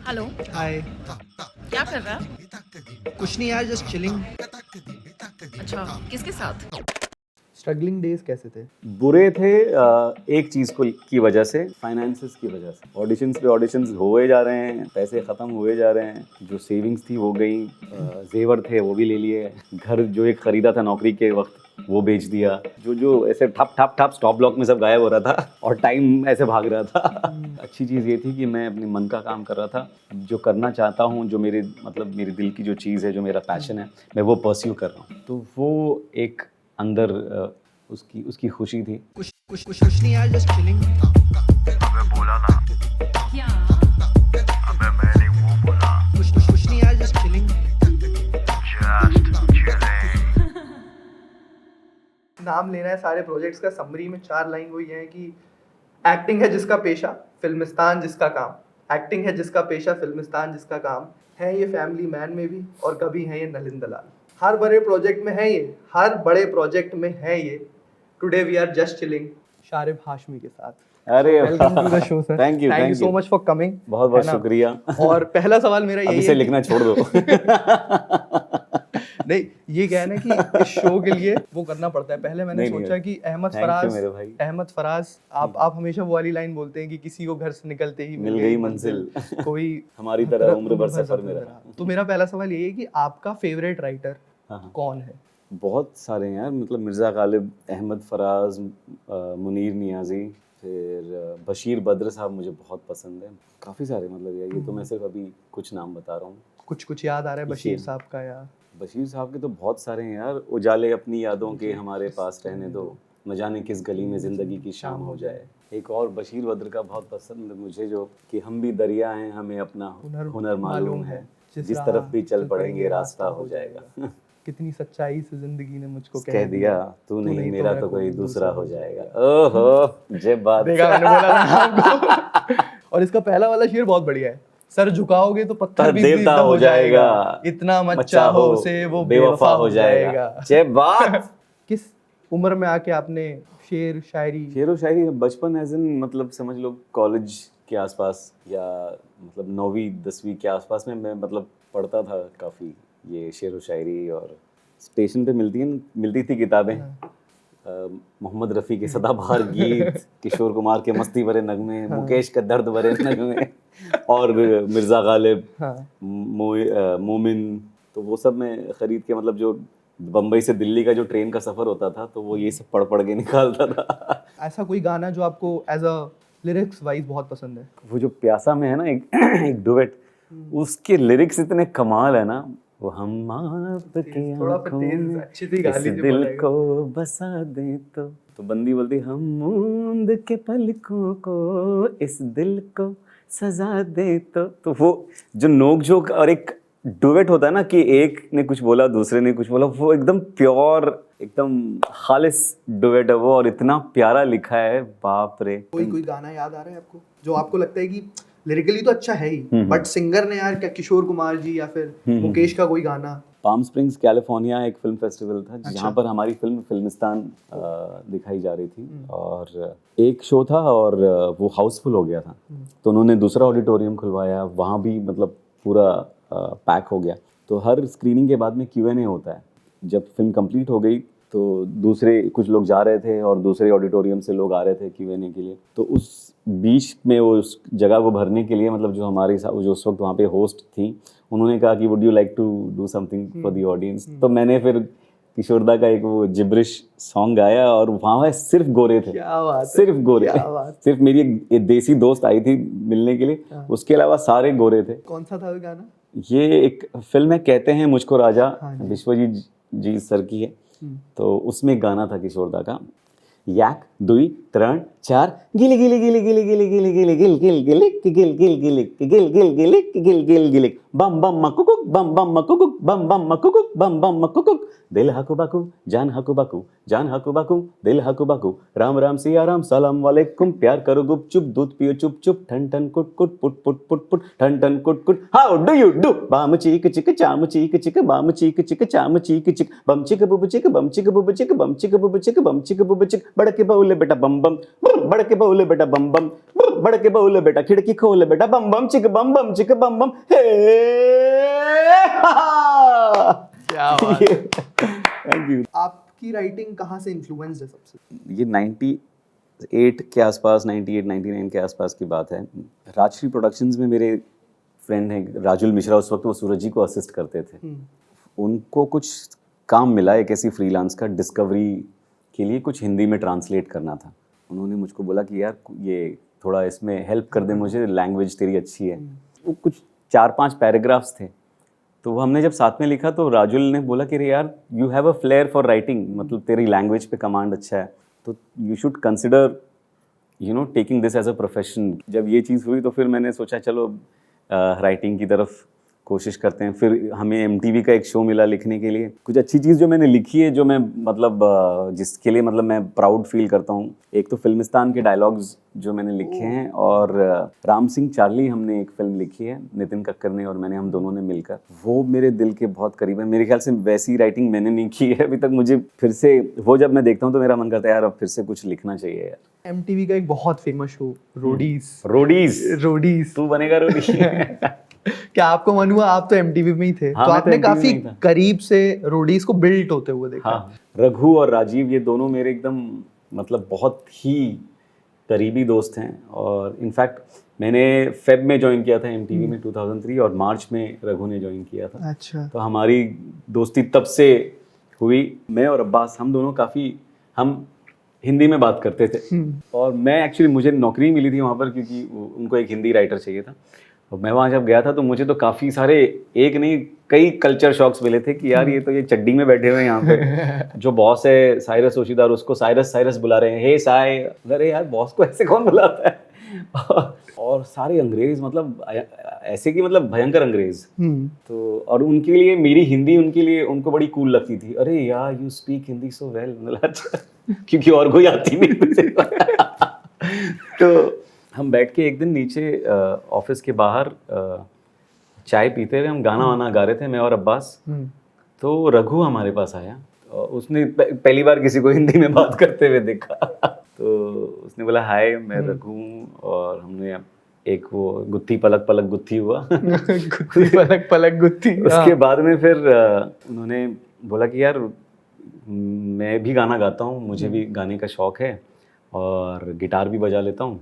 Hello. हाय। क्या कर रहा है? कुछ नहीं यार, जस्ट चिलिंग। अच्छा, किसके साथ? स्ट्रगलिंग डेज कैसे थे? बुरे थे एक चीज़ को की वजह से, फाइनेंसेस की वजह से। ऑडिशंस पे ऑडिशंस हुए जा रहे हैं, पैसे ख़त्म हुए जा रहे हैं, जो सेविंग्स थी वो गई, जेवर थे वो भी ले लिए, घर जो एक ख़रीदा था नौकरी के वक्त वो बेच दिया, जो ऐसे ठप ठप ठप स्टॉप ब्लॉक में सब गायब हो रहा था और टाइम ऐसे भाग रहा था। अच्छी चीज़ ये थी कि मैं अपने मन का काम कर रहा था, जो करना चाहता हूँ, जो मेरे मेरे दिल की जो चीज़ है, जो मेरा पैशन है, मैं वो परस्यू कर रहा हूँ। तो वो एक अंदर उसकी खुशी थी। कुछ नहीं यार, जस्ट चिलिंग। अबे बोला ना। क्या? अबे मैंने वो बोला। कुछ नहीं यार, जस्ट चिलिंग। Just chilling. नाम लेना है सारे प्रोजेक्ट्स का। समरी में 4 लाइन वो ये है कि एक्टिंग है जिसका पेशा, फिल्मिस्तान जिसका काम। एक्टिंग है जिसका पेशा, फिल्मिस्तान जिसका काम। है ये फैमिली मैन में भी और कभी है ये नलिन दलाल। हर बड़े प्रोजेक्ट में है ये, हर बड़े प्रोजेक्ट में है ये। Today we are just chilling. Sharib Hashmi के साथ। अरे welcome to the show sir. Thank you so much for coming. बहुत बहुत शुक्रिया। और पहला सवाल मेरा अब यही इसे है लिखना छोड़ दो। नहीं, ये क्या है ना कि इस शो के लिए वो करना पड़ता है। पहले मैंने नहीं, सोचा कि Thank you मेरे भाई। अहमद फराज आप हमेशा वो वाली लाइन बोलते हैं कि किसी को घर से निकलते ही मिल गई मंजिल। कोई हमारी तरह उम्र भर सफर में रहा। तो मेरा पहला सवाल यही है कि आपका फेवरेट राइटर हाँ। कौन है? बहुत सारे हैं यार, मिर्ज़ा गालिब, अहमद फराज, मुनीर नियाज़ी, फिर बशीर बद्र साहब मुझे बहुत पसंद है। काफ़ी सारे ये तो मैं सिर्फ अभी कुछ नाम बता रहा हूँ। कुछ याद आ रहा है बशीर साहब का? या बशीर साहब के तो बहुत सारे हैं यार। उजाले अपनी यादों के हमारे पास रहने दो, न जाने किस गली में ज़िंदगी की शाम हो जाए। एक और बशीर बद्र का बहुत पसंद मुझे, जो कि हम भी दरिया हैं, हमें अपना हुनर मालूम है, जिस तरफ भी चल पड़ेंगे रास्ता हो जाएगा। कितनी सच्चाई से जिंदगी ने मुझको कह दिया तू नहीं मेरा तो कोई दूसरा हो जाएगा। ओहो जे बात। देखा, मैंने बोला ना आपको। और इसका पहला वाला शेर बहुत बढ़िया है। सर झुकाओगे तो पत्थर भी देवता हो जाएगा, इतना मत चाहो उसे वो बेवफा हो जाएगा। जे बात। किस उम्र में आके आपने शेर शायरी बचपन एज इन समझ लो कॉलेज के आसपास, या 9वीं 10वीं के आसपास में मैं पढ़ता था काफ़ी ये शेर व शायरी। और स्टेशन पे मिलती थी किताबें, मोहम्मद रफ़ी के सदाबहार गीत, किशोर कुमार के मस्ती भरे नगमे, मुकेश के दर्द भरे नगमे, और मिर्ज़ा गालिब, मोमिन। तो वो सब मैं ख़रीद के जो बम्बई से दिल्ली का जो ट्रेन का सफ़र होता था, तो वो ये सब पढ़ के निकालता था। ऐसा कोई गाना जो आपको एज अ लिरिक्स वाइज बहुत पसंद है? वो जो प्यासा में है ना एक डुएट, उसके लिरिक्स इतने कमाल है ना। वो हम आपके आँखों में इस दिल को बसा दे तो बंदी बोलती हम मूंद के पलकों को इस दिल को सजा दे तो वो जो नोक झोंक और एक डुएट होता है ना, कि एक ने कुछ बोला दूसरे ने कुछ बोला, वो एकदम प्योर, एकदम खालिस डुएट है वो, और इतना प्यारा लिखा है, बाप रे। कोई गाना याद आ रहा है आपको जो आपको लगता है कि लिरिकली तो अच्छा है ही, बट सिंगर ने यार, क्या किशोर कुमार जी या फिर मुकेश का कोई गाना? पाम स्प्रिंग्स कैलिफोर्निया एक फिल्म फेस्टिवल था, जहाँ पर हमारी फिल्मिस्तान दिखाई जा रही थी, और एक शो था और वो हाउसफुल हो गया था। तो उन्होंने दूसरा ऑडिटोरियम खुलवाया, वहाँ भी पूरा पैक हो गया। तो हर स्क्रीनिंग के बाद में Q&A होता है। जब फिल्म कंप्लीट हो गई तो दूसरे कुछ लोग जा रहे थे और दूसरे ऑडिटोरियम से लोग आ रहे थे Q&A के लिए। तो उस बीच में वो उस जगह को भरने के लिए जो हमारे जो उस वक्त वहाँ पे होस्ट थी, उन्होंने कहा कि would you like to do something for the audience. तो मैंने फिर किशोरदा का एक वो जिब्रिश सॉन्ग गाया, और वहाँ सिर्फ गोरे थे। क्या बात है, सिर्फ गोरे। क्या बात। सिर्फ मेरी एक देसी दोस्त आई थी मिलने के लिए, उसके अलावा सारे गोरे थे। कौन सा था वो गाना? ये एक फिल्म है कहते हैं मुझको राजा, विश्वजीत जी सर की है। तो उसमें गाना था किशोरदा का, याक दुई त्रण चार गिली गिली गिली गिली गिली गिली गिली गिल गिल गिलिक गिल गिल गिलिक गिल गिल गिलिक गिल गिल गिलिक बम बम मकुकुक बम बम मकुकुक बम बम मकुकुक बम बम मकुकुक दिल हकु बकु जान हकु बकु जान हकु बकु दिल हकु बकु राम राम सिया राम सलाम वालेकुम प्यार करो गुप चुप दूध पियो चुप चुप ठन ठन कुट कुट पुट पुट पुट पुट ठन ठन कुट कुट हाउ डू यू डू बाम चीक चिक चाम चीक चिक बाम चीक चिक चाम चीक चिक बम चिक बुब चिक बम चिक बुब चिक बम चिक बुब चिक बम चिक बुब चिक बड़के बउले बेटा बम बम बड़के बउले बेटा बम बम बड़के बउले बेटा खिड़की खोले बेटा बम बम चिक बम बम हे क्या बात है। Thank you. आपकी राइटिंग कहाँ से इन्फ्लुएंस्ड है सबसे? ये 98 के आसपास 98 99 के आसपास की बात है। राजश्री प्रोडक्शंस में मेरे फ्रेंड हैं राजुल मिश्रा, उस वक्त वो सूरज जी को असिस्ट करते थे। उनको कुछ काम मिला एक ऐसी फ्रीलांस का, डिस्कवरी के लिए कुछ हिंदी में ट्रांसलेट करना था। उन्होंने मुझको बोला कि यार ये थोड़ा इसमें हेल्प कर दे मुझे, लैंग्वेज तेरी अच्छी है। वो कुछ 4-5 पैराग्राफ्स थे, तो वो हमने जब साथ में लिखा तो राजुल ने बोला कि यार you have a flair for writing, मतलब तेरी लैंग्वेज पे कमांड अच्छा है, तो you should consider you know taking this as a profession. जब ये चीज़ हुई तो फिर मैंने सोचा चलो राइटिंग की तरफ कोशिश करते हैं। फिर हमें MTV का एक शो मिला लिखने के लिए। कुछ अच्छी चीज़ जो मैंने लिखी है, जो मैं मतलब जिसके लिए मतलब मैं प्राउड फील करता हूँ, एक तो फिल्मिस्तान के डायलॉग्स जो मैंने लिखे हैं, और राम सिंह चार्ली हमने एक फिल्म लिखी है नितिन कक्कर ने और मैंने, हम दोनों ने मिलकर। वो मेरे दिल के बहुत करीब है। मेरे ख्याल से वैसी राइटिंग मैंने नहीं की है अभी तक। मुझे फिर से वो जब मैं देखता हूँ तो मेरा मन करता है यार अब फिर से कुछ लिखना चाहिए यार। MTV का एक बहुत फेमस शो रोडीज रोडीज तू बनेगा रोडी। क्या आपको मन हुआ? आप तो MTV में ही थे, हाँ, तो मैं तो आपने MTV काफी में ही था। करीब से रोडीज को बिल्ड होते हुए देखा। हाँ, रघु और राजीव ये दोनों मेरे एकदम मतलब बहुत ही करीबी दोस्त हैं। और इनफैक्ट मैंने फेब में ज्वाइन किया था MTV में 2003, और मार्च में रघु ने ज्वाइन किया था। अच्छा। तो हमारी दोस्ती तब से हुई। मैं और अब्बास हम दोनों काफ़ी हम हिंदी में बात करते थे। और मैं एक्चुअली मुझे नौकरी मिली थी वहाँ पर क्योंकि उनको एक हिंदी राइटर चाहिए था। और मैं वहाँ जब गया था तो मुझे तो काफ़ी सारे, एक नहीं कई कल्चर शॉक्स मिले थे कि यार ये तो ये चड्डी में बैठे हुए हैं यहाँ पे। जो बॉस है साइरस ओशीदार, उसको साइरस बुला रहे हैं, हे साय। अरे यार बॉस को ऐसे कौन बुलाता है? और सारे अंग्रेज, मतलब ऐसे कि मतलब भयंकर अंग्रेज। तो और उनके लिए मेरी हिंदी उनके लिए उनको बड़ी कूल लगती थी। अरे यार you speak Hindi so well, क्योंकि और कोई आती नहीं मुझे। तो हम बैठ के एक दिन नीचे ऑफिस के बाहर चाय पीते हुए हम गाना वाना गा रहे थे, मैं और अब्बास। तो रघु हमारे पास आया, उसने पहली बार किसी को हिंदी में बात करते हुए देखा। तो उसने बोला हाय मैं रघु, और हमने एक वो गुत्थी पलक पलक गुत्थी हुआ। गुत्थी पलक पलक गुत्थी। उसके बाद में फिर उन्होंने बोला कि यार मैं भी गाना गाता हूँ, मुझे भी गाने का शौक़ है और गिटार भी बजा लेता हूँ,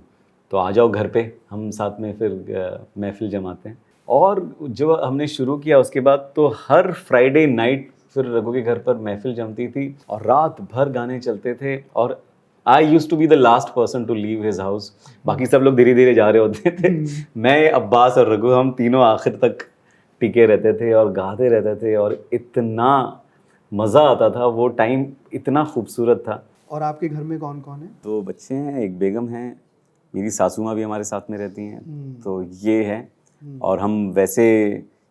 तो आ जाओ घर पे, हम साथ में फिर महफिल जमाते हैं। और जो हमने शुरू किया उसके बाद तो हर फ्राइडे नाइट फिर रघु के घर पर महफिल जमती थी और रात भर गाने चलते थे। और I used to be the last person to leave his house, बाकी सब लोग धीरे धीरे जा रहे होते थे। मैं, अब्बास और रघु हम तीनों आखिर तक टिके रहते थे और गाते रहते थे, और इतना मज़ा आता था। वो टाइम इतना खूबसूरत था। और आपके घर में कौन कौन है? 2 बच्चे हैं, एक बेगम है, मेरी सासू माँ भी हमारे साथ में रहती हैं। तो ये है, और हम वैसे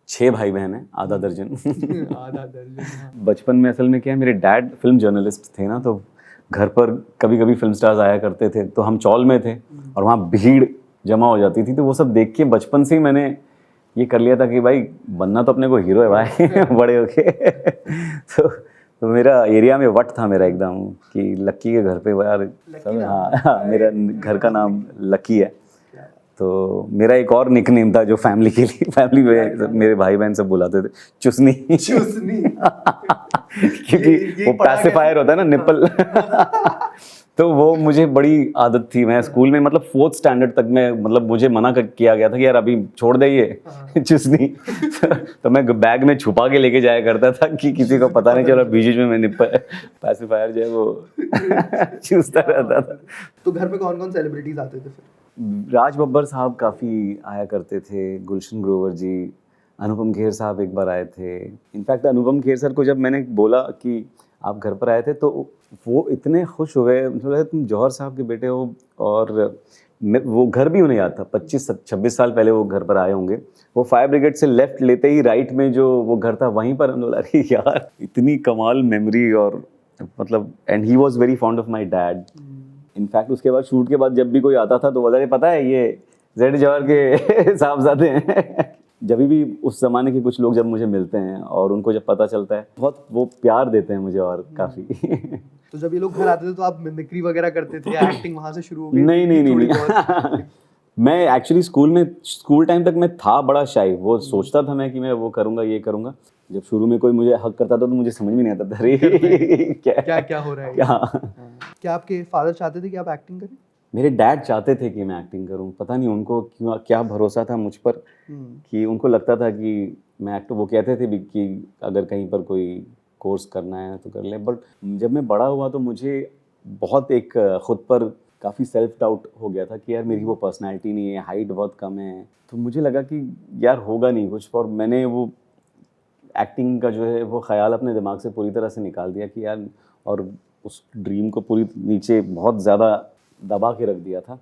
6 भाई बहन हैं, आधा दर्जन। आधा दर्जन। बचपन में असल में क्या है, मेरे डैड फिल्म जर्नलिस्ट थे ना, तो घर पर कभी कभी फिल्म स्टार्स आया करते थे, तो हम चौल में थे और वहाँ भीड़ जमा हो जाती थी। तो वो सब देख के बचपन से ही मैंने ये कर लिया था कि भाई बनना तो अपने को हीरो है भाई बड़े होके। तो मेरा एरिया में वट था मेरा एकदम कि लक्की के घर पे यार सब। हाँ, मेरा घर का नाम लक्की है। तो मेरा एक और निकनेम था जो फैमिली के लिए, फैमिली में मेरे भाई बहन सब बुलाते थे, चुसनी। क्योंकि वो पैसिफायर होता है ना, निप्पल। तो वो मुझे बड़ी आदत थी। मैं स्कूल में मतलब 4th स्टैंडर्ड तक मैं मतलब मुझे मना किया गया था कि यार अभी छोड़ दे ये चुसनी। तो मैं बैग में छुपा के लेके जाया करता था कि किसी को पता नहीं चला, बीच में मैं निप्पल पैसिफायर जो है वो चूसता रहता था। तो घर पे कौन कौन सेलिब्रिटीज आते थे फिर? राज बब्बर साहब काफ़ी आया करते थे, गुलशन ग्रोवर जी, अनुपम खेर साहब एक बार आए थे। इनफैक्ट अनुपम खेर सर को जब मैंने बोला कि आप घर पर आए थे तो वो इतने खुश हुए, मतलब तुम जौहर साहब के बेटे हो और वो घर भी उन्हें याद था, 25-26 साल पहले वो घर पर आए होंगे। वो फायर ब्रिगेड से लेफ्ट लेते ही राइट में जो वो घर था वहीं पर हमने बोला अरे यार इतनी कमाल मेमोरी। और मतलब and he was very fond of my dad. In fact उसके बाद शूट के बाद जब भी कोई आता था तो बोला पता है ये जेड जवाहर के साहबजादे हैं। जब भी उस जमाने के कुछ लोग जब मुझे मिलते हैं और उनको जब पता चलता है बहुत वो प्यार देते हैं मुझे और काफ़ी। तो जब ये लोग घर आते थे तो आप मिमिक्री वगैरह करते थे या एक्टिंग वहां से शुरू हो गई? नहीं। मैं एक्चुअली स्कूल टाइम तक मैं था बड़ा शाई। वो सोचता था मैं कि मैं वो करूँगा ये करूँगा। जब शुरू में कोई मुझे हक करता था तो मुझे समझ में नहीं आता था अरे क्या हो रहा है। क्या आपके फादर चाहते थे कि आप एक्टिंग करें? मेरे डैड चाहते थे कि मैं एक्टिंग करूं। पता नहीं उनको क्यों क्या भरोसा था मुझ पर कि उनको लगता था कि मैं एक्टर। वो कहते थे भी कि अगर कहीं पर कोई कोर्स करना है तो कर ले। बट जब मैं बड़ा हुआ तो मुझे बहुत एक खुद पर काफ़ी सेल्फ डाउट हो गया था कि यार मेरी वो पर्सनैलिटी नहीं है, हाइट बहुत कम है। तो मुझे लगा कि यार होगा नहीं कुछ। और मैंने वो एक्टिंग का जो है वो ख्याल अपने दिमाग से पूरी तरह से निकाल दिया कि यार, और उस ड्रीम को पूरी नीचे बहुत ज़्यादा दबा के रख दिया था।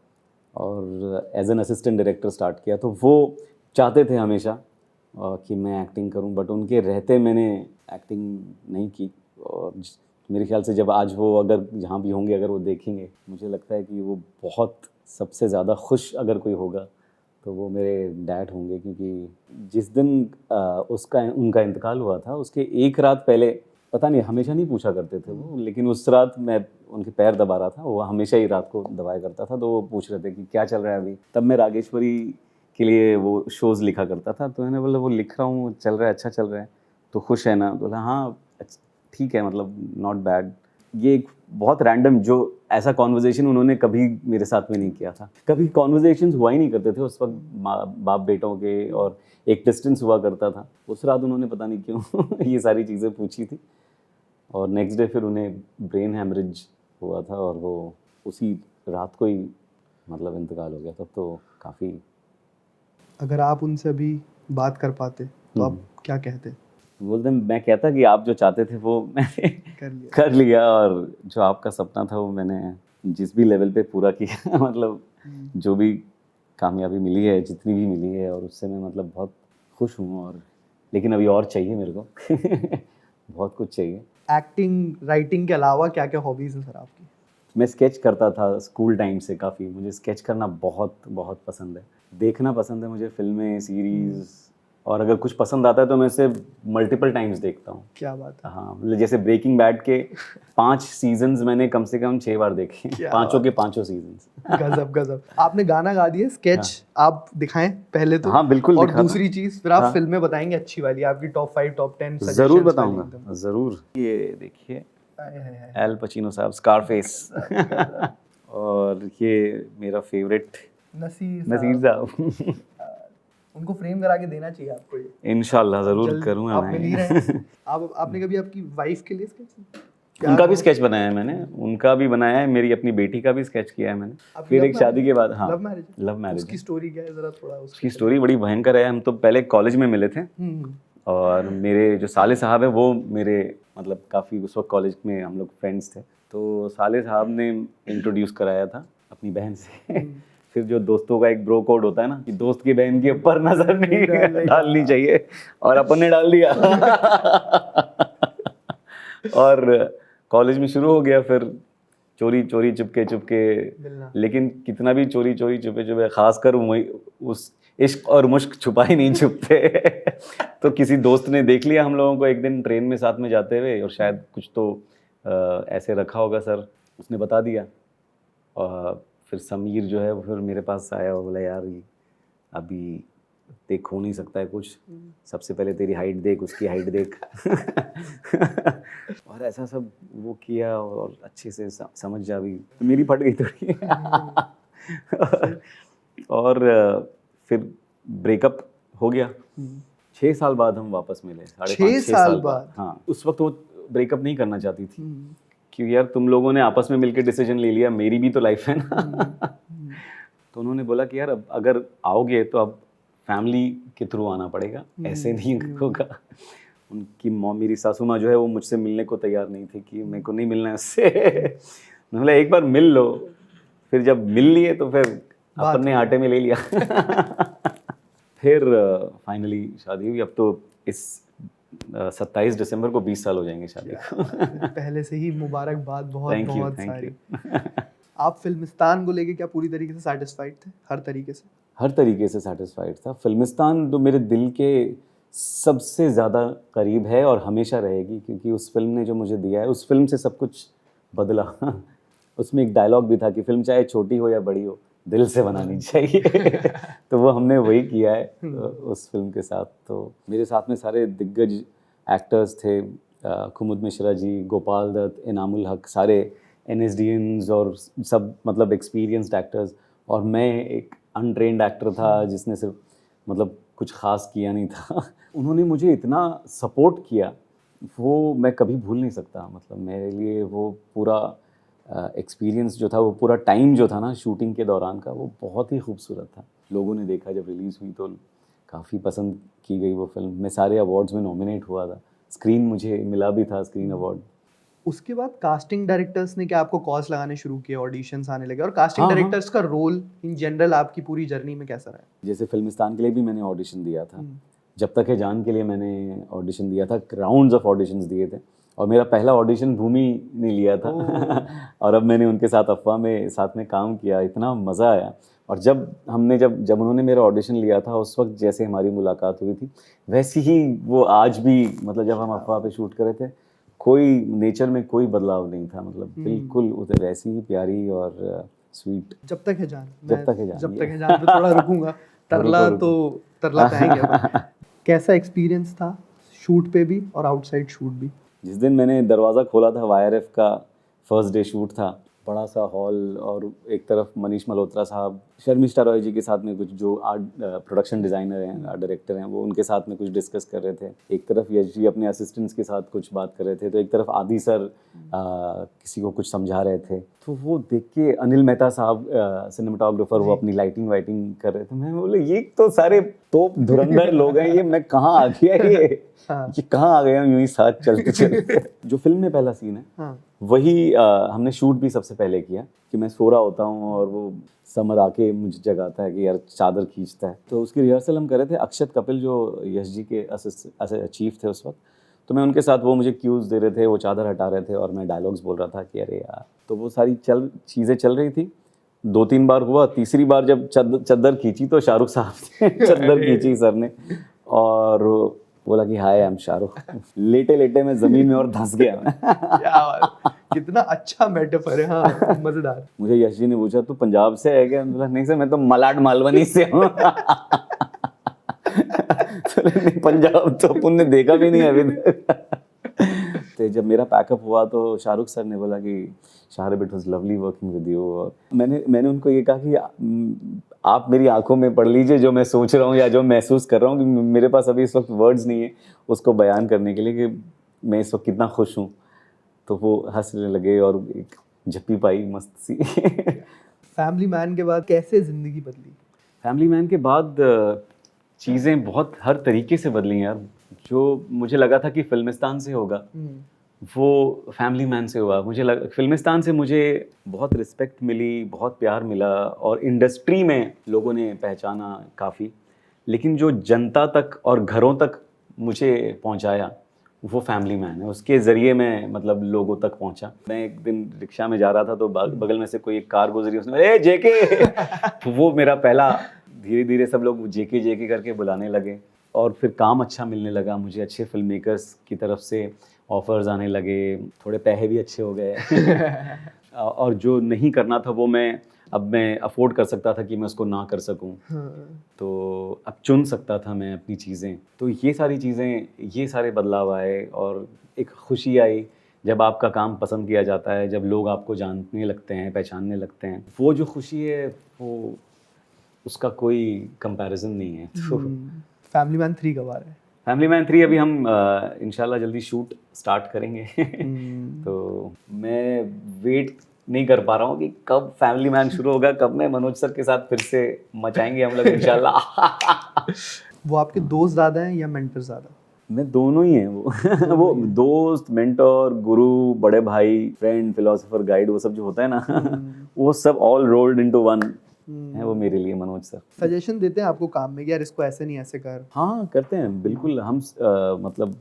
और as an assistant director start किया। तो वो चाहते थे हमेशा कि मैं एक्टिंग करूं, बट उनके रहते मैंने एक्टिंग नहीं की। और मेरे ख्याल से जब आज वो अगर जहाँ भी होंगे अगर वो देखेंगे, मुझे लगता है कि वो बहुत सबसे ज़्यादा खुश अगर कोई होगा तो वो मेरे डैड होंगे। क्योंकि जिस दिन उनका इंतकाल हुआ था उसके एक रात पहले, पता नहीं हमेशा नहीं पूछा करते थे वो, लेकिन उस रात मैं उनके पैर दबा रहा था। वो हमेशा ही रात को दबाया करता था। तो वो पूछ रहे थे कि क्या चल रहा है अभी। तब मैं रागेश्वरी के लिए वो शोज़ लिखा करता था। तो मैंने बोला वो लिख रहा हूँ, चल रहा है, अच्छा चल रहा है, तो खुश है ना? बोला हाँ ठीक है, मतलब नॉट बैड। ये एक बहुत रैंडम जो ऐसा कॉन्वर्जेसन उन्होंने कभी मेरे साथ में नहीं किया था। कभी कॉन्वर्जेशंस हुआ ही नहीं करते थे उस वक्त बाप बेटों के, और एक डिस्टेंस हुआ करता था। उस रात उन्होंने पता नहीं क्यों ये सारी चीज़ें पूछी थी। और नेक्स्ट डे फिर उन्हें ब्रेन हैमरेज हुआ था और वो उसी रात को ही मतलब इंतकाल हो गया था। तो काफ़ी। अगर आप उनसे अभी बात कर पाते तो आप क्या कहते? बोलते मैं कहता कि आप जो चाहते थे वो मैंने कर लिया, और जो आपका सपना था वो मैंने जिस भी लेवल पे पूरा किया। मतलब जो भी कामयाबी मिली है, जितनी भी मिली है, और उससे मैं मतलब बहुत खुश हूँ। और लेकिन अभी और चाहिए मेरे को बहुत कुछ चाहिए। एक्टिंग राइटिंग के अलावा क्या क्या हॉबीज हैं सर आपकी? मैं स्केच करता था स्कूल टाइम से काफ़ी। मुझे स्केच करना बहुत बहुत पसंद है। देखना पसंद है मुझे फिल्में, सीरीज़। और अगर कुछ पसंद आता है तो मैं इसे मल्टीपल टाइम्स देखता हूँ। क्या बात है। हाँ, मतलब जैसे ब्रेकिंग बैड के 5 सीजन्स मैंने कम से कम 6 बार देखे हैं। पांचों के पांचों सीजन्स। गजब। आपने गाना गा दिया, स्केच आप दिखाएं पहले तो। हाँ बिल्कुल। और दूसरी चीज फिर आप हाँ। फिल्में बताएंगे अच्छी वाली, आपकी टॉप 5 टॉप 10 जरूर बताऊंगा, जरूर। ये देखिए एल पचिनो साहब, स्कारफेस। और ये मेरा फेवरेट नसीर साहब। उनको फ्रेम करा के देना चाहिए आपको ये। इंशाल्लाह जरूर करूँगा आप मिल ही रहे हैं। मैं। आपने कभी आपकी वाइफ के लिए स्केच? उनका भी स्केच बनाया है मैंने, उनका भी बनाया है, मेरी अपनी बेटी का भी स्केच किया है मैंने। फिर एक शादी के बाद, हाँ, लव मैरिज। उसकी स्टोरी क्या है जरा थोड़ा? उसकी स्टोरी बड़ी भयंकर है। हम तो पहले कॉलेज में मिले थे, और मेरे जो साले साहब है वो मेरे मतलब काफ़ी उस वक्त कॉलेज में हम लोग फ्रेंड्स थे। तो साले साहब ने इंट्रोड्यूस कराया था अपनी बहन से। फिर जो दोस्तों का एक ब्रो कोड होता है ना कि दोस्त की बहन के ऊपर नजर नहीं डालनी चाहिए, और अपन ने डाल दिया। और कॉलेज में शुरू हो गया फिर चोरी चोरी चुपके। लेकिन कितना भी चोरी चोरी चुपे खासकर उस इश्क और मुश्क छुपा ही नहीं छुपते। तो किसी दोस्त ने देख लिया हम लोगों को एक दिन ट्रेन में साथ में जाते हुए, और शायद कुछ तो ऐसे रखा होगा सर, उसने बता दिया। और फिर समीर जो है वो फिर मेरे पास आया और बोला यार अभी देख हो नहीं सकता है कुछ, सबसे पहले तेरी हाइट देख, उसकी हाइट देख। और ऐसा सब वो किया, और अच्छे से समझ जा भी, मेरी फट गई थोड़ी। और फिर ब्रेकअप हो गया। 6 साल बाद हम वापस मिले, 6.5 साल बाद। हाँ, उस वक्त वो ब्रेकअप नहीं करना चाहती थी, क्योंकि यार तुम लोगों ने आपस में मिलकर डिसीजन ले लिया, मेरी भी तो लाइफ है ना। तो उन्होंने बोला कि यार अब अगर आओगे तो अब फैमिली के थ्रू आना पड़ेगा, ऐसे नहीं होगा। उनकी मॉम, मेरी सासू माँ जो है वो मुझसे मिलने को तैयार नहीं थी कि मेरे को नहीं मिलना है उससे। मैंने बोला एक बार मिल लो, फिर जब मिल लिए तो फिर अपने आटे में ले लिया। फिर फाइनली शादी हुई। अब तो इस 27 दिसंबर को 20 साल हो जाएंगे शादी को। पहले से ही मुबारकबाद बहुत Thank you, बहुत thank सारी। you। आप फिल्मिस्तान को लेके क्या पूरी तरीके से सेटिस्फाइड थे हर तरीके से? हर तरीके से सेटिस्फाइड था। फिल्मिस्तान तो मेरे दिल के सबसे ज़्यादा करीब है और हमेशा रहेगी, क्योंकि उस फिल्म ने जो मुझे दिया है, उस फिल्म से सब कुछ बदला। उसमें एक डायलॉग भी था कि फिल्म चाहे छोटी हो या बड़ी हो, दिल से बनानी चाहिए। तो वो हमने वही किया है उस फिल्म के साथ। तो मेरे साथ में सारे दिग्गज एक्टर्स थे, कुमुद मिश्रा जी, गोपाल दत्त, इनामुल हक, सारे NSDNs और सब मतलब एक्सपीरियंस्ड एक्टर्स, और मैं एक अनट्रेंड एक्टर था जिसने सिर्फ मतलब कुछ ख़ास किया नहीं था। उन्होंने मुझे इतना सपोर्ट किया, वो मैं कभी भूल नहीं सकता। मतलब मेरे लिए वो पूरा एक्सपीरियंस जो था, वो पूरा टाइम जो था ना शूटिंग के दौरान का, वो बहुत ही खूबसूरत था। लोगों ने देखा, जब रिलीज़ हुई तो काफ़ी पसंद की गई वो फिल्म। मैं सारे अवार्ड्स में नॉमिनेट हुआ था, स्क्रीन मुझे मिला भी था, स्क्रीन अवार्ड। उसके बाद कास्टिंग डायरेक्टर्स ने क्या आपको कॉल्स लगाने शुरू किए, ऑडिशंस आने लगे, और कास्टिंग हाँ, डायरेक्टर्स का रोल इन जनरल आपकी पूरी जर्नी में कैसा रहा? जैसे फिल्मिस्तान के लिए भी मैंने ऑडिशन दिया था, जब तक है जान के लिए मैंने ऑडिशन दिया था, राउंड्स ऑफ ऑडिशंस दिए थे, और मेरा पहला ऑडिशन भूमि ने लिया था। और अब मैंने उनके साथ अफ़वाह में साथ में काम किया, इतना मज़ा आया। और जब उन्होंने मेरा ऑडिशन लिया था, उस वक्त जैसे हमारी मुलाकात हुई थी, वैसी ही वो आज भी, मतलब जब हम अफ़वाह पे शूट कर रहे थे, कोई नेचर में कोई बदलाव नहीं था। मतलब बिल्कुल उधर वैसी ही प्यारी और स्वीट। जब तक है जान, जब तक है जान, जब तक है जान पे थोड़ा रुकूंगा। तरला पे आएंगे। कैसा एक्सपीरियंस था शूट पे भी और आउटसाइड शूट भी? जिस दिन मैंने दरवाज़ा खोला था, YRF का फर्स्ट डे शूट था, बड़ा सा हॉल, और एक तरफ मनीष मल्होत्रा साहब, शर्मिष्ठा रॉय जी के साथ में कुछ जो आर्ट प्रोडक्शन डिज़ाइनर हैं, आर्ट डायरेक्टर हैं, वो उनके साथ में कुछ डिस्कस कर रहे थे। एक तरफ यश जी अपने असिस्टेंट्स के साथ कुछ बात कर रहे थे, तो एक तरफ आदि सर किसी को कुछ समझा रहे थे। तो वो देख के अनिल मेहता साहब सिनेमाटोग्राफर, वो अपनी लाइटिंग वाइटिंग कर रहे थे। मैं बोले ये तो सारे तोप धुरंधर लोग हैं, ये मैं कहाँ आ गया, ये कहाँ आ गया यूं ही साथ चलते चलते। जो फिल्म में पहला सीन है, वही हमने शूट भी सबसे पहले किया, कि मैं सो रहा होता हूँ और वो समर आके मुझे जगाता है कि यार चादर खींचता है। तो उसकी रिहर्सल हम कर रहे थे। अक्षत कपिल जो यश जी के चीफ थे उस वक्त, तो मैं उनके साथ, वो मुझे क्यूज़ दे रहे थे, वो चादर हटा रहे थे, और मैं डायलॉग्स बोल रहा था कि अरे यार। तो वो सारी चीज़ें चल रही थी। 2-3 बार हुआ, तीसरी बार जब चद्दर खींची तो शाहरुख साहब ने चद्दर खींची सर ने, और बोला कि हाय आई एम शाहरुख। लेटे लेटे मैं ज़मीन में और धंस गया। क्या बात, कितना अच्छा मेटाफर है। हाँ, मजेदार। मुझे यश जी ने पूछा तू पंजाब से है क्या? बोला नहीं सर, मैं तो मलाड मालवनी से हूँ। पंजाब तो अपन ने देखा भी नहीं अभी तक। तो जब मेरा पैकअप हुआ तो शाहरुख सर ने बोला कि Shahrukh, it was lovely working with you. और मैंने उनको ये कहा कि आप मेरी आंखों में पढ़ लीजिए जो मैं सोच रहा हूँ या जो महसूस कर रहा हूँ, कि मेरे पास अभी इस वक्त वर्ड्स नहीं है उसको बयान करने के लिए कि मैं इस वक्त कितना खुश हूँ। तो वो हंसने लगे और एक झप्पी पाई मस्त सी। फैमिली मैन के बाद कैसे ज़िंदगी बदली? फैमिली मैन के बाद चीज़ें बहुत हर तरीके से बदली यार। जो मुझे लगा था कि फिल्मिस्तान से होगा, वो फैमिली मैन से हुआ। मुझे फिल्मिस्तान से मुझे बहुत रिस्पेक्ट मिली, बहुत प्यार मिला, और इंडस्ट्री में लोगों ने पहचाना काफ़ी। लेकिन जो जनता तक और घरों तक मुझे पहुंचाया, वो फैमिली मैन है। उसके ज़रिए मैं मतलब लोगों तक पहुंचा। मैं एक दिन रिक्शा में जा रहा था तो बगल में से कोई एक कार गुजरी, उसने ए जेके। तो वो मेरा पहला, धीरे धीरे सब लोग जेके जेके करके बुलाने लगे, और फिर काम अच्छा मिलने लगा मुझे। अच्छे फिल्म मेकर्स की तरफ से ऑफर्स आने लगे, थोड़े पैसे भी अच्छे हो गए। और जो नहीं करना था वो अब मैं अफोर्ड कर सकता था कि मैं उसको ना कर सकूं। तो अब चुन सकता था मैं अपनी चीज़ें। तो ये सारी चीज़ें, ये सारे बदलाव आए, और एक खुशी आई जब आपका काम पसंद किया जाता है, जब लोग आपको जानने लगते हैं, पहचानने लगते हैं। वो जो खुशी है, वो उसका कोई कंपैरिजन नहीं है। तो फैमिली मैन 3 कब आ रहा है? फैमिली मैन 3 अभी हम इंशाल्लाह जल्दी शूट स्टार्ट करेंगे। तो मैं वेट नहीं कर पा रहा हूँ कि कब फैमिली मैन शुरू होगा, कब मैं मनोज सर के साथ फिर से मचाएंगे हम लोग इंशाल्लाह। वो आपके दोस्त ज़्यादा हैं या मेंटर ज़्यादा? मैं दोनों ही हैं वो। वो दोस्त, मेंटर, गुरु, बड़े भाई, फ्रेंड, फिलोसोफर, गाइड, वो सब जो होता है ना, वो सब ऑल रोल्ड इनटू वन हैं वो मेरे लिए, मनोज सर। सजेशन देते हैं आपको काम में कि यार इसको ऐसे नहीं ऐसे कर? हाँ करते हैं बिल्कुल। हम मतलब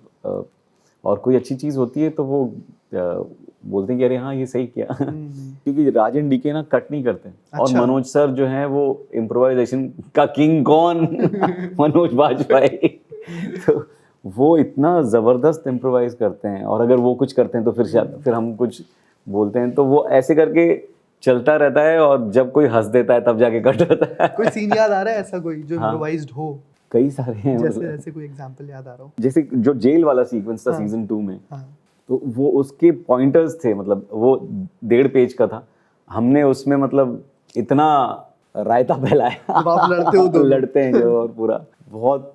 और कोई अच्छी चीज़ होती है तो वो बोलते हैं कि अरे हाँ ये सही किया। क्योंकि राज एंड डीके ना कट नहीं करते। और अच्छा। मनोज सर जो हैं वो इम्प्रोवाइजेशन का किंग कौन मनोज बाजपेयी। तो वो इतना ज़बरदस्त इम्प्रोवाइज करते हैं, और अगर वो कुछ करते हैं तो फिर हम कुछ बोलते हैं, तो वो ऐसे करके चलता रहता है, और जब कोई हंस देता है तब जाके कट होता है। कोई सीन याद आ रहा है ऐसा कोई जो हाँ। इम्प्रोवाइज्ड हो? कई सारे हैं, जैसे मतलब जैसे कोई एग्जांपल याद आ रहा हो? जैसे जो जेल वाला सीक्वेंस था हाँ। सीजन 2 में, हाँ। तो वो उसके पॉइंटर्स थे, मतलब वो 1.5 पेज का था। हमने उसमें मतलब इतना रायता फैलाया। जब आप लड़ते हो तो लड़ते हैं जो, और पूरा बहुत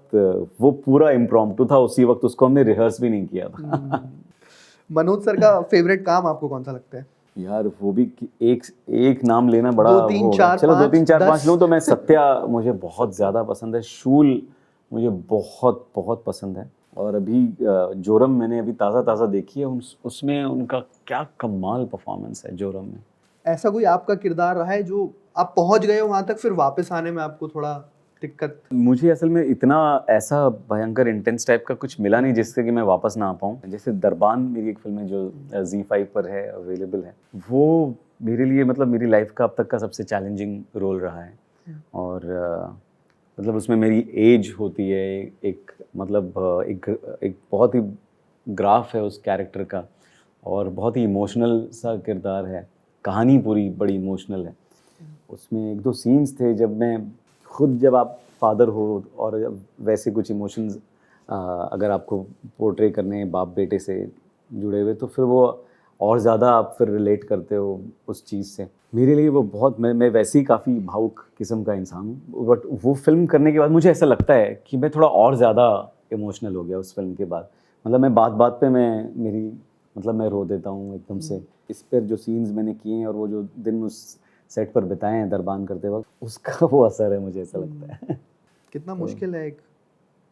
वो पूरा इम्प्रॉम्प्टू था उसी वक्त, उसको हमने रिहर्स भी नहीं किया था। मनोज सर का फेवरेट काम आपको कौन सा लगता है? यार वो भी एक नाम लेना बड़ा 2, 3, वो होगा। 4, चलो 2, 3, 4, 5 10 लूँ तो मैं सत्या मुझे बहुत ज़्यादा पसंद है, शूल मुझे बहुत बहुत पसंद है, और अभी जोरम मैंने अभी ताज़ा देखी है, उसमें उनका क्या कमाल परफॉर्मेंस है जोरम में। ऐसा कोई आपका किरदार रहा है जो आप पहुंच गए हो वहां तक, फिर वापस आने में आपको थोड़ा दिक्कत? मुझे असल में इतना ऐसा भयंकर इंटेंस टाइप का कुछ मिला नहीं जिससे कि मैं वापस ना आ पाऊँ। जैसे दरबान मेरी एक फिल्म है जो ZEE5 पर है, अवेलेबल है, वो मेरे लिए मतलब मेरी लाइफ का अब तक का सबसे चैलेंजिंग रोल रहा है। और मतलब उसमें मेरी एज होती है एक मतलब एक बहुत ही ग्राफ है उस कैरेक्टर का, और बहुत ही इमोशनल सा किरदार है, कहानी पूरी बड़ी इमोशनल है। उसमें 1-2 सीन्स थे जब आप फादर हो और वैसे कुछ इमोशंस अगर आपको पोर्ट्रे करने हैं बाप बेटे से जुड़े हुए, तो फिर वो और ज़्यादा आप फिर रिलेट करते हो उस चीज़ से। मेरे लिए वो बहुत, मैं वैसे ही काफ़ी भावुक किस्म का इंसान हूँ, बट वो फिल्म करने के बाद मुझे ऐसा लगता है कि मैं थोड़ा और ज़्यादा इमोशनल हो गया उस फिल्म के बाद। मतलब मैं बात पे मैं रो देता हूँ एकदम से। इस पर जो सीन्स मैंने किए हैं और वो जो दिन उस सेट पर बिताए हैं दरबान करते वक्त, उसका वो असर है, मुझे ऐसा लगता है। कितना मुश्किल है एक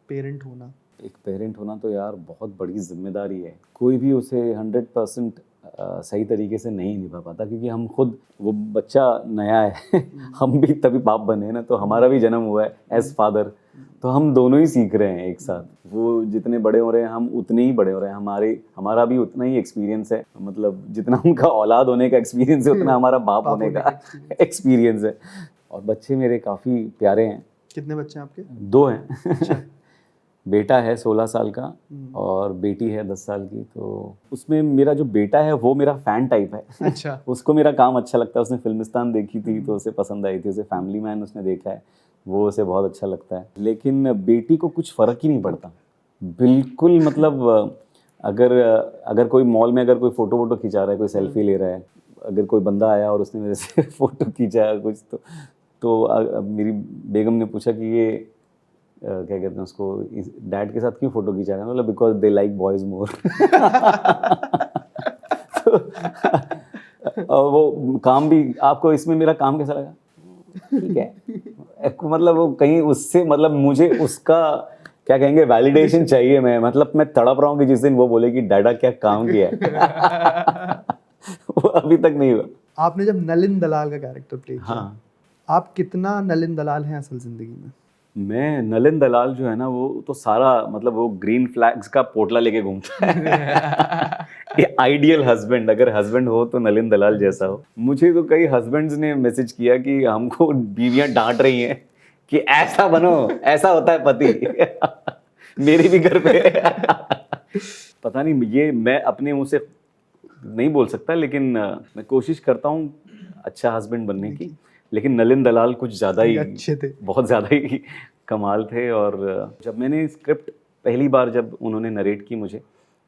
पेरेंट होना? एक पेरेंट होना तो यार बहुत बड़ी जिम्मेदारी है। कोई भी उसे 100% सही तरीके से नहीं निभा पाता, क्योंकि हम खुद, वो बच्चा नया है हम भी तभी बाप बने हैं ना, तो हमारा भी जन्म हुआ है एज फादर, तो हम दोनों ही सीख रहे हैं एक साथ। वो जितने बड़े हो रहे हैं हम उतने ही बड़े हो रहे हैं, हमारा भी उतना ही एक्सपीरियंस है, मतलब जितना उनका औलाद होने का एक्सपीरियंस है उतना हमारा बाप होने का एक्सपीरियंस है। और बच्चे मेरे काफ़ी प्यारे हैं। कितने बच्चे हैं आपके? 2 हैं। बेटा है 16 साल का और बेटी है 10 साल की। तो उसमें मेरा जो बेटा है वो मेरा फैन टाइप है। अच्छा। उसको मेरा काम अच्छा लगता है, उसने फिल्मिस्तान देखी थी तो उसे पसंद आई थी, उसे फैमिली मैन उसने देखा है, वो उसे बहुत अच्छा लगता है। लेकिन बेटी को कुछ फ़र्क ही नहीं पड़ता बिल्कुल। मतलब अगर कोई मॉल में अगर कोई फ़ोटो खिंचा रहा है, कोई सेल्फी ले रहा है, अगर कोई बंदा आया और उसने मेरे से फ़ोटो खींचा कुछ, तो मेरी बेगम ने पूछा कि ये क्या कहते हैं उसको, डैड के साथ क्यों फ़ोटो खींचा रहे हैं? मतलब बिकॉज दे लाइक बॉयज़ मोर। और वो काम भी, आपको इसमें मेरा काम कैसा लगा? ठीक है। मतलब वो कहीं उससे, मतलब मुझे उसका क्या कहेंगे वैलिडेशन चाहिए। मैं तड़प रहा हूँ कि जिस दिन वो बोले कि डाडा क्या काम किया है। वो अभी तक नहीं हुआ। आपने जब नलिन दलाल का कैरेक्टर प्ले किया, हाँ, आप कितना नलिन दलाल हैं असल जिंदगी में? मैं नलिन दलाल जो है ना, वो तो सारा मतलब वो ग्रीन फ्लैग्स का पोटला लेके घूमता है। ये आइडियल हस्बैंड, अगर हस्बैंड हो तो नलिन दलाल जैसा हो। मुझे तो कई हस्बैंड्स ने मैसेज किया कि हमको बीवियां डांट रही हैं कि ऐसा बनो, ऐसा होता है पति। मेरे भी घर पे। पता नहीं, ये मैं अपने मुंह से नहीं बोल सकता, लेकिन मैं कोशिश करता हूँ अच्छा हस्बैंड बनने की। लेकिन नलिन दलाल कुछ ज़्यादा ही अच्छे थे, बहुत ज़्यादा ही कमाल थे। और जब मैंने स्क्रिप्ट पहली बार जब उन्होंने नरेट की मुझे,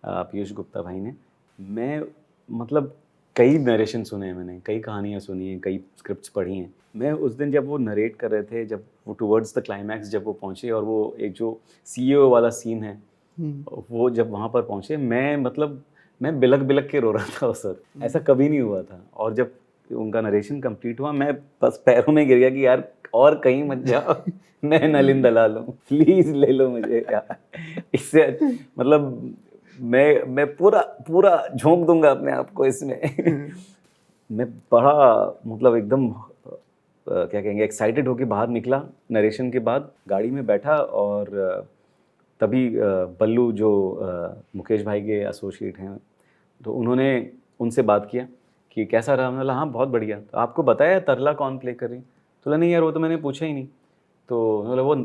पीयूष गुप्ता भाई ने, मैं मतलब कई नरेशन सुने हैं मैंने, कई कहानियाँ सुनी हैं, कई स्क्रिप्ट्स पढ़ी हैं। मैं उस दिन जब वो नरेट कर रहे थे, जब वो टुवर्ड्स द क्लाइमैक्स जब वो पहुँचे और वो एक जो CEO वाला सीन है वो जब वहाँ पर पहुँचे, मैं बिलक के रो रहा था उस वक्त। ऐसा कभी नहीं हुआ था। और जब उनका नरेशन कंप्लीट हुआ, मैं बस पैरों में गिर गया कि यार और कहीं मत जाओ, मैं नलिन दलाल हूँ, प्लीज़ ले लो मुझे यार। इससे मतलब मैं पूरा झोंक दूंगा अपने आप को इसमें। मैं बड़ा मतलब एकदम क्या कहेंगे एक्साइटेड होके बाहर निकला नरेशन के बाद, गाड़ी में बैठा और तभी बल्लू जो मुकेश भाई के एसोसिएट हैं, तो उन्होंने उनसे बात किया कि कैसा रहा। मैंने बोला हाँ बहुत बढ़िया। तो आपको बताया तरला कौन प्ले कर रही? तो बोला नहीं यार वो तो मैंने पूछा ही नहीं। तो बोला वो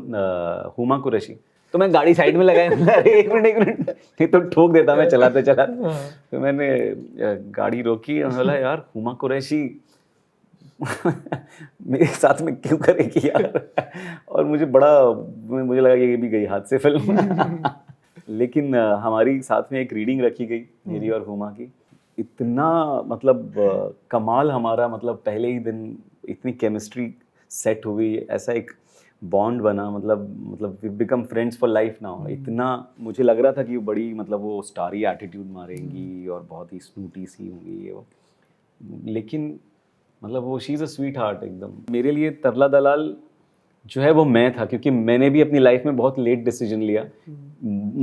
हुमा कुरैशी। तो मैं गाड़ी साइड में लगाया, अरे एक मिनट नहीं तो ठोक देता मैं चलाते चलाते। तो मैंने गाड़ी रोकी और बोला यार हुमा कुरैशी मेरे साथ में क्यों करेगी यार। और मुझे लगा ये भी गई हाथ से फिल्म। लेकिन हमारी साथ में एक रीडिंग रखी गई मेरी और हुमा की। इतना मतलब कमाल हमारा, मतलब पहले ही दिन इतनी केमिस्ट्री सेट हुई, ऐसा एक बॉन्ड बना, मतलब we become friends for life now. इतना मुझे लग रहा था कि वो बड़ी मतलब वो स्टारी एटीट्यूड मारेंगी और बहुत ही स्नूटी सी होंगी ये वो, लेकिन मतलब वो she is a sweet heart एकदम। मेरे लिए तरला दलाल जो है वो मैं था, क्योंकि मैंने भी अपनी लाइफ में बहुत लेट डिसीजन लिया।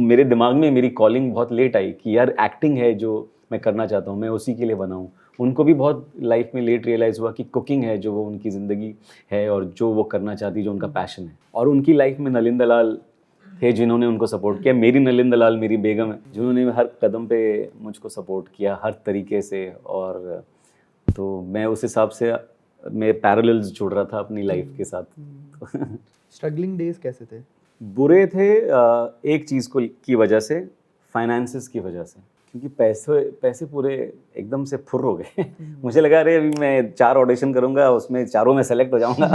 मेरे दिमाग में मेरी कॉलिंग बहुत लेट आई कि यार एक्टिंग है जो मैं करना चाहता हूँ, मैं उसी के लिए बना हूँ। उनको भी बहुत लाइफ में लेट रियलाइज़ हुआ कि कुकिंग है जो वो उनकी ज़िंदगी है और जो वो करना चाहती, जो उनका पैशन है। और उनकी लाइफ में नलिन दलाल थे जिन्होंने उनको सपोर्ट किया। मेरी नलिन दलाल मेरी बेगम है जिन्होंने हर कदम पे मुझको सपोर्ट किया हर तरीके से। और तो मैं उस हिसाब से मैं पैरेलल्स जोड़ रहा था अपनी लाइफ के साथ। स्ट्रगलिंग डेज कैसे थे? बुरे थे एक चीज़ की वजह से, फाइनेंसेस की वजह से, क्योंकि पैसे पूरे एकदम से फुर हो गए। मुझे लगा अरे अभी मैं 4 ऑडिशन करूंगा, उसमें 4 में सेलेक्ट हो जाऊंगा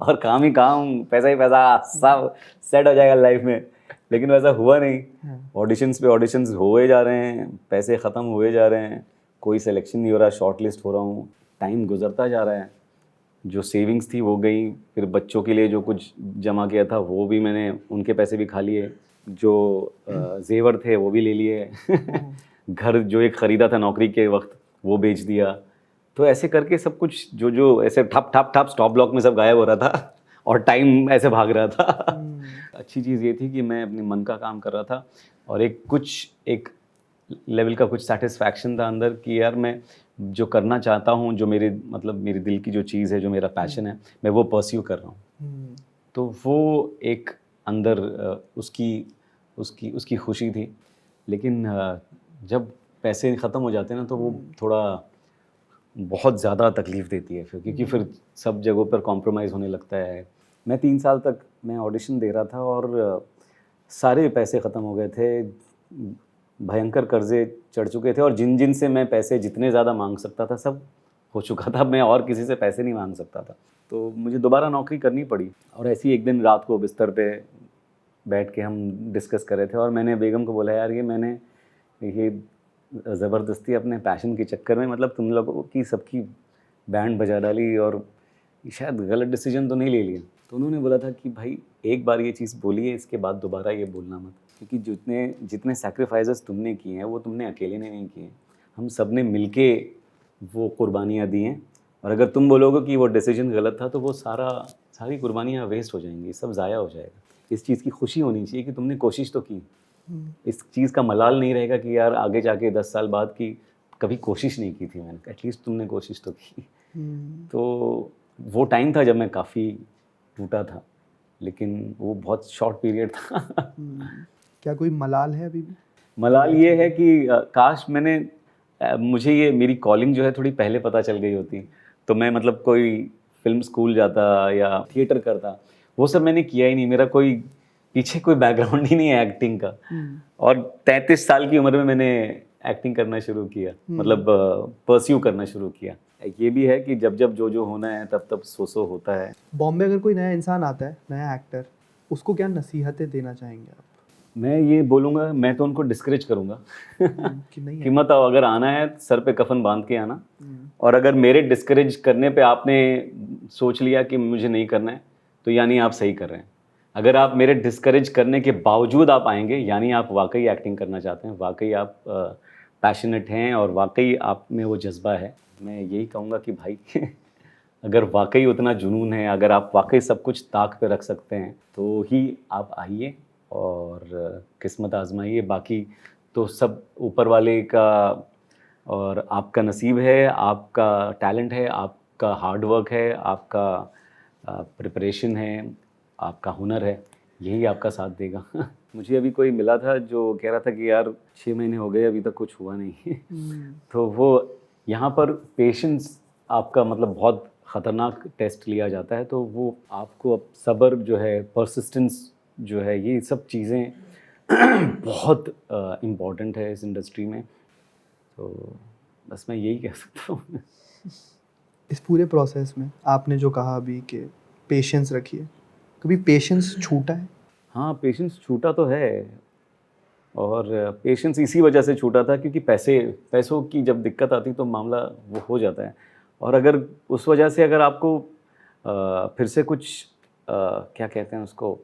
और काम ही काम, पैसा ही पैसा, सब सेट हो जाएगा लाइफ में। लेकिन वैसा हुआ नहीं। ऑडिशंस पे ऑडिशंस हुए जा रहे हैं, पैसे ख़त्म हुए जा रहे हैं, कोई सिलेक्शन नहीं हो रहा, शॉर्ट लिस्ट हो रहा हूँ, टाइम गुजरता जा रहा है। जो सेविंग्स थी वो गई, फिर बच्चों के लिए जो कुछ जमा किया था वो भी मैंने उनके पैसे भी खा लिए, जो जेवर थे वो भी ले लिए घर जो एक ख़रीदा था नौकरी के वक्त वो बेच दिया। तो ऐसे करके सब कुछ जो ऐसे ठप ठप ठप स्टॉप ब्लॉक में सब गायब हो रहा था और टाइम ऐसे भाग रहा था। अच्छी चीज़ ये थी कि मैं अपने मन का काम कर रहा था और एक लेवल का कुछ सेटिस्फैक्शन था अंदर कि यार मैं जो करना चाहता हूँ, जो मेरे दिल की जो चीज़ है, जो मेरा पैशन है, मैं वो परस्यू कर रहा हूँ। तो वो एक अंदर उसकी खुशी थी। लेकिन जब पैसे ख़त्म हो जाते हैं ना तो वो थोड़ा बहुत ज़्यादा तकलीफ़ देती है फिर, क्योंकि फिर सब जगहों पर कॉम्प्रोमाइज़ होने लगता है। मैं 3 साल तक मैं ऑडिशन दे रहा था और सारे पैसे ख़त्म हो गए थे, भयंकर कर्जे चढ़ चुके थे और जिन से मैं पैसे जितने ज़्यादा मांग सकता था सब हो चुका था। मैं और किसी से पैसे नहीं मांग सकता था, तो मुझे दोबारा नौकरी करनी पड़ी। और ऐसी एक दिन रात को बिस्तर पे बैठ के हम डिस्कस कर रहे थे और मैंने बेगम को बोला यार मैंने ये ज़बरदस्ती अपने पैशन के चक्कर में मतलब तुम लोगों की सबकी बैंड बजा डाली और शायद गलत डिसीजन तो नहीं ले लिया। तो उन्होंने बोला था कि भाई एक बार ये चीज़ बोलिए, इसके बाद दोबारा ये बोलना मत, क्योंकि जितने सैक्रिफाइसेस तुमने किए हैं वो तुमने अकेले ने नहीं किए, हम सब ने मिल के वो कुर्बानियाँ दी हैं। और अगर तुम बोलोगे कि वो डिसीजन गलत था तो वो सारी कुर्बानियाँ वेस्ट हो जाएंगी, सब ज़ाया हो जाएगा। इस चीज़ की खुशी होनी चाहिए कि तुमने कोशिश तो की। इस चीज़ का मलाल नहीं रहेगा कि यार आगे जाके 10 साल बाद की कभी कोशिश नहीं की थी मैंने, एटलीस्ट तुमने कोशिश तो की। तो वो टाइम था जब मैं काफ़ी टूटा था, लेकिन वो बहुत शॉर्ट पीरियड था। क्या कोई मलाल है अभी भी? मलाल ये है कि काश मुझे ये मेरी कॉलिंग जो है थोड़ी पहले पता चल गई होती, तो मैं मतलब कोई फिल्म स्कूल जाता या थिएटर करता। वो सब मैंने किया ही नहीं, मेरा पीछे कोई बैकग्राउंड ही नहीं है एक्टिंग का। और 33 साल की उम्र में मैंने एक्टिंग करना शुरू किया, मतलब परस्यू करना शुरू किया। ये भी है कि जब जो होना है तब सो होता है। बॉम्बे अगर कोई नया इंसान आता है, नया एक्टर, उसको क्या नसीहतें देना चाहेंगे आप? मैं ये बोलूँगा, मैं तो उनको डिस्करेज करूँगा कि नहीं कि मत आओ, अगर आना है सर पे कफन बांध के आना। और अगर मेरे डिस्करेज करने पे आपने सोच लिया कि मुझे नहीं करना है तो यानी आप सही कर रहे हैं। अगर आप मेरे डिस्करेज करने के बावजूद आप आएंगे यानी आप वाकई एक्टिंग करना चाहते हैं, वाकई आप पैशनेट हैं और वाकई आप में वो जज्बा है। मैं यही कहूँगा कि भाई अगर वाकई उतना जुनून है, अगर आप वाकई सब कुछ ताक पे रख सकते हैं तो ही आप आइए और किस्मत आजमाइए। बाकी तो सब ऊपर वाले का और आपका नसीब है, आपका टैलेंट है, आप आपका हार्ड वर्क है, आपका प्रिपरेशन है, आपका हुनर है, यही आपका साथ देगा। मुझे अभी कोई मिला था जो कह रहा था कि यार 6 महीने हो गए अभी तक कुछ हुआ नहीं। तो वो यहाँ पर पेशेंस आपका मतलब बहुत ख़तरनाक टेस्ट लिया जाता है, तो वो आपको अब सब्र जो है, परसिस्टेंस जो है, ये सब चीज़ें बहुत इम्पॉर्टेंट है इस इंडस्ट्री में। तो बस मैं यही कह सकता हूँ। इस पूरे प्रोसेस में आपने जो कहा अभी कि पेशेंस रखिए, कभी पेशेंस छूटा है? हाँ, पेशेंस छूटा तो है, और पेशेंस इसी वजह से छूटा था क्योंकि पैसों की जब दिक्कत आती तो मामला वो हो जाता है। और अगर उस वजह से अगर आपको फिर से कुछ क्या कहते हैं उसको,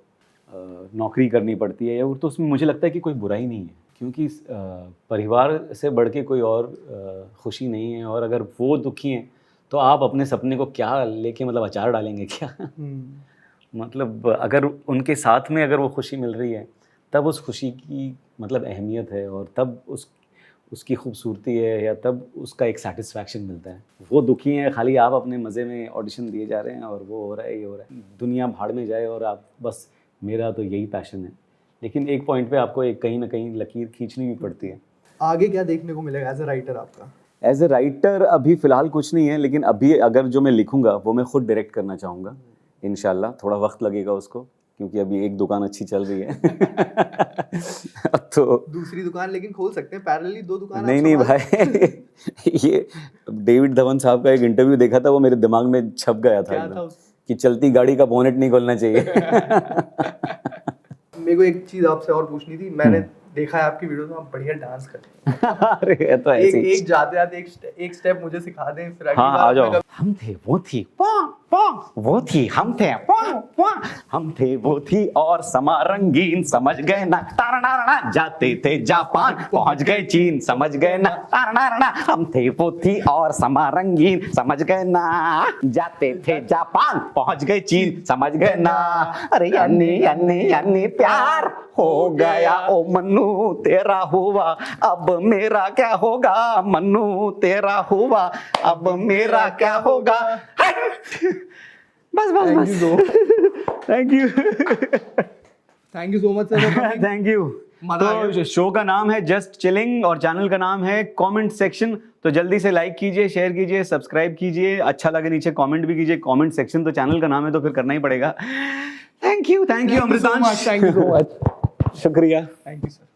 नौकरी करनी पड़ती है, या तो उसमें मुझे लगता है कि कोई बुराई नहीं है, क्योंकि परिवार से बढ़ के कोई और खुशी नहीं है। और अगर वो दुखी हैं तो आप अपने सपने को क्या लेके मतलब अचार डालेंगे क्या? मतलब अगर उनके साथ में अगर वो खुशी मिल रही है तब उस खुशी की मतलब अहमियत है, और तब उसकी खूबसूरती है, या तब उसका एक सेटिस्फैक्शन मिलता है। वो दुखी हैं, खाली आप अपने मज़े में ऑडिशन दिए जा रहे हैं और वो हो रहा है, ये हो रहा है, दुनिया भाड़ में जाए और आप बस, मेरा तो यही पैशन है। लेकिन एक पॉइंट पे आपको एक कहीं ना कहीं लकीर खींचनी भी पड़ती है। आगे क्या देखने को मिलेगा एज ए राइटर आपका? एज ए राइटर अभी फ़िलहाल कुछ नहीं है, लेकिन अभी अगर जो मैं लिखूंगा वो मैं खुद डायरेक्ट करना चाहूँगा इंशाल्लाह। थोड़ा वक्त लगेगा उसको, क्योंकि अभी एक दुकान अच्छी चल रही है। तो दूसरी दुकान लेकिन खोल सकते हैं पैरेलली, 2 दुकान नहीं भाई, ये डेविड धवन साहब का एक इंटरव्यू देखा था, वो मेरे दिमाग में छप गया था, क्या था कि चलती गाड़ी का बोनेट नहीं खोलना चाहिए। मेरे को एक चीज़ आपसे और पूछनी थी। मैंने देखा है आपकी वीडियो में, आप बढ़िया डांस करते हैं। अरे ये तो ऐसे ही। एक जाते जाते एक स्टेप मुझे सिखा दें, फिर अगली हाँ, बार आ मैं जाओ। कभी- हम थे वो थी वो थी हम थे हम थे वो थी और समा रंगीन, समझ गए ना तारना, जाते थे जापान पहुंच गए चीन, समझ गए ना तारना, हम थे वो थी और समा रंगीन, समझ गए ना, जाते थे जापान पहुंच गए चीन, समझ गए ना। अरे यानी यानी यानी प्यार हो गया ओ मन्नू तेरा हुआ, अब मेरा क्या होगा, मन्नू तेरा हुआ, अब मेरा क्या होगा। बस Thank you so- thank you thank you so much sir. Thank you. मजा आ तो शो का नाम है जस्ट चिलिंग और चैनल का नाम है कमेंट सेक्शन। तो जल्दी से लाइक कीजिए, शेयर कीजिए, सब्सक्राइब कीजिए, अच्छा लगे नीचे कमेंट भी कीजिए। कमेंट सेक्शन तो चैनल का नाम है तो फिर करना ही पड़ेगा। Thank you Amritansh, thank you so much. शुक्रिया। Thank you sir.